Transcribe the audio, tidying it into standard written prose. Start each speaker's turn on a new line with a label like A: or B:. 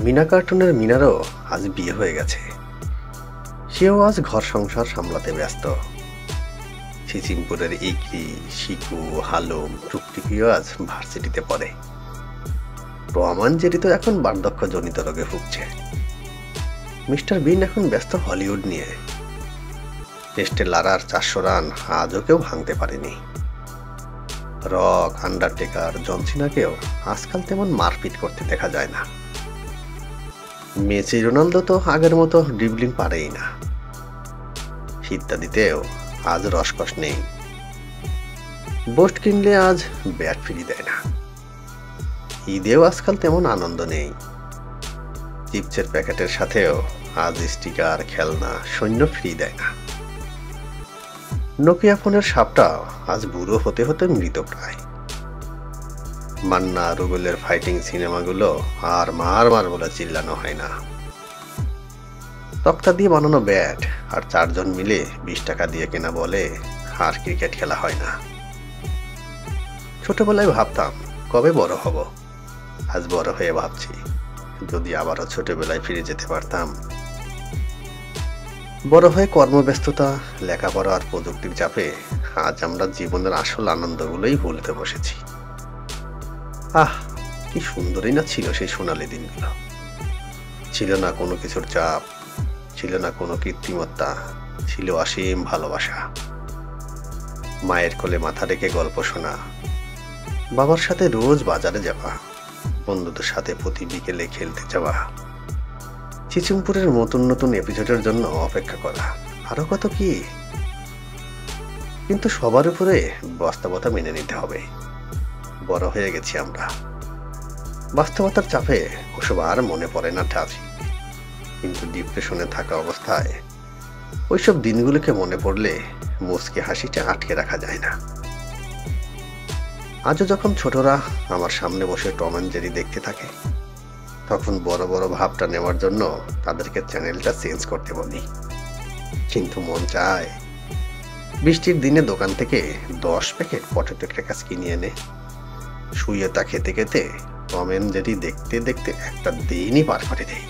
A: মিনা কার্টুনের মিনারও আজ বিয়ে হয়ে গেছে। সেও আজ ঘর সংসার সামলাতে ব্যস্ত। ছিচিমপুরের ইকরি, শিকু, হালুম, টুকটুকিও আজ ভার্সিটিতে পড়ে। টম অ্যান্ড জেরি তো এখন বার্ধক্যজনিত রোগে ভুগছে। মিস্টার বিন এখন ব্যস্ত হলিউড নিয়ে। টেস্টে লারার 400 রান আজও কেউ ভাঙতে পারেনি। রক, আন্ডারটেকার, জন সিনাকেও আজকাল তেমন মারপিট করতে দেখা যায় না। মেসি, রোনালদো তো আগের মতো ড্রিবলিং পারেই না। ইত্যাদিতেও আজ রসকস নেই। বোস্ট কিনলে আজ ব্যাট ফ্রি দেয় না। ঈদেও আজকাল তেমন আনন্দ নেই। চিপসের প্যাকেটের সাথেও আজ স্টিকার, খেলনা, সৈন্য ফ্রি দেয় না। নোকিয়া ফোনের সাপটা আজ বুড়ো হতে হতে মৃত প্রায়। মান্না, রুবেলের ফাইটিং সিনেমাগুলো আর মার মার বলে চিল্লানো হয় না। তক্তা দিয়ে বানানো ব্যাট আর 4 জন মিলে 20 টাকা দিয়ে কেনা বলে আর ক্রিকেট খেলা হয় না। ছোটবেলায় ভাবতাম কবে বড় হব। আজ বড় হয়ে ভাবছি যদি আবারও ছোটবেলায় ফিরে যেতে পারতাম। বড় হয়ে কর্মব্যস্ততা, লেখাপড়া আর প্রযুক্তির চাপে আজ আমরা জীবনের আসল আনন্দগুলোই ভুলতে বসেছি। কি সুন্দরই না ছিল সেই সোনালী দিনগুলো। ছিল না কোনো কিছুর চাপ, ছিল না কোনো কৃত্রিমত্তা, ছিল অসীম ভালোবাসা। মায়ের কোলে মাথা রেখে গল্প শোনা, বাবার সাথে রোজ বাজারে যাওয়া, বন্ধুদের সাথে প্রতি বিকেলে খেলতে যাওয়া, চিচিমপুরের নতুন নতুন এপিসোডের জন্য অপেক্ষা করা, আরো কত কি। কিন্তু সবার উপরে বাস্তবতা মেনে নিতে হবে। বড় হয়ে গেছি আমরা। বাস্তবতার চাপে ওসব আর মনে পড়ে না ঠিক, কিন্তু ডিপ্রেশনে থাকা অবস্থায় ওইসব দিনগুলোকে মনে পড়লে মুচকি হাসিটা আটকে রাখা যায় না। আজও যখন ছোটরা আমার সামনে বসে টম অ্যান্ড জেরি দেখতে থাকে, তখন বড় বড় ভাবটা নেওয়ার জন্য তাদেরকে চ্যানেলটা চেঞ্জ করতে বলি। কিন্তু মন চায় বৃষ্টির দিনে দোকান থেকে 10 প্যাকেট পটেটো ক্র্যাকার্স কিনে এনে শুয়ে তা খেতে খেতে টম অ্যান্ড জেরি দেখতে দেখতে একটা দিনই পার করে দেয়।